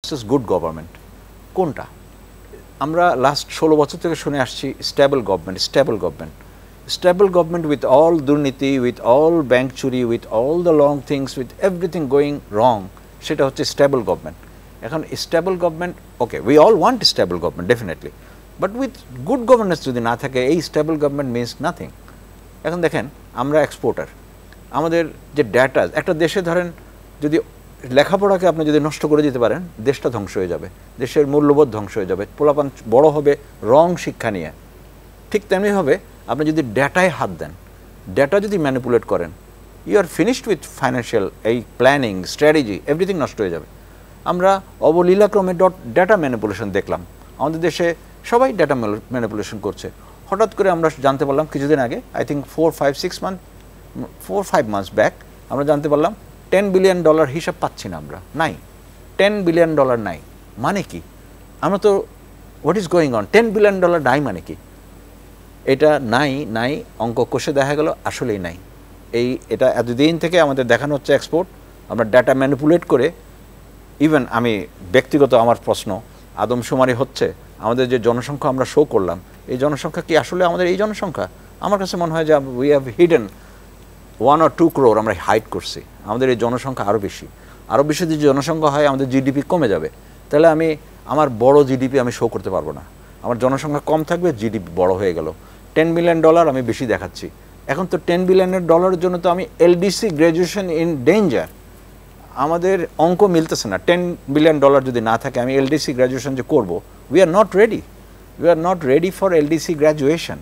Versus good government কোনটা? আমরা last 16 বছর থেকে শুনে আসছি স্টেবল গভর্নমেন্ট উইথ অল দুর্নীতি, উইথ অল ব্যাংক চুরি, with all the long things, with everything going রং, সেটা হচ্ছে স্টেবল গভর্নমেন্ট। এখন stable government, okay, we all want stable government definitely, but with good governance যদি না থাকে এই স্টেবল গভর্নমেন্ট মিনস নাথিং। এখন দেখেন আমরা এক্সপোর্টার, আমাদের যে ডেটা, একটা দেশে ধরেন যদি লেখাপড়াকে আপনি যদি নষ্ট করে দিতে পারেন দেশটা ধ্বংস হয়ে যাবে, দেশের মূল্যবোধ ধ্বংস হয়ে যাবে, পোলাপান বড় হবে রং শিক্ষা নিয়ে। ঠিক তেমনিভাবে আপনি যদি ডেটায় হাত দেন, ডেটা যদি ম্যানিপুলেট করেন, you are finished with financial এই প্ল্যানিং স্ট্র্যাটেজি এভরিথিং নষ্ট হয়ে যাবে। আমরা অবলীলাক্রমে ডেটা ম্যানিপুলেশন দেখলাম, আমাদের দেশে সবাই ডেটা ম্যানিপুলেশন করছে। হঠাৎ করে আমরা জানতে পারলাম কিছুদিন আগে, আই থিঙ্ক 4-5 months ব্যাক আমরা জানতে পারলাম $10 billion হিসাব পাচ্ছি না, আমরা নাই, $10 billion নাই। মানে কি? আমরা তো what is going on, $10 billion নাই মানে কি? এটা নাই অঙ্ক কষে দেখা গেল আসলেই নাই। এটা এতদিন থেকে আমাদের দেখানো হচ্ছে এক্সপোর্ট, আমরা ডাটা ম্যানিপুলেট করে, ইভেন আমি ব্যক্তিগত আমার প্রশ্ন, আদমশুমারি হচ্ছে, আমাদের যে জনসংখ্যা আমরা শো করলাম, এই জনসংখ্যা কি আসলে আমাদের এই জনসংখ্যা? আমার কাছে মনে হয় যে we have hidden 1 or 2 crore আমরা হাইড করছি। আমাদের এই জনসংখ্যা আরও বেশি যদি জনসংখ্যা হয় আমাদের জিডিপি কমে যাবে, তাহলে আমার বড় জিডিপি আমি শো করতে পারবো না। আমার জনসংখ্যা কম থাকবে, জিডিপি বড় হয়ে গেল। $10 billion আমি বেশি দেখাচ্ছি। এখন তো $10 billion জন্য তো আমি এলডিসি গ্র্যাজুয়েশন ইন ডেঞ্জার, আমাদের অঙ্ক মিলতেছে না। $10 billion যদি না থাকে আমি এলডিসি গ্র্যাজুয়েশন যে করবো, we are not ready for LDC graduation.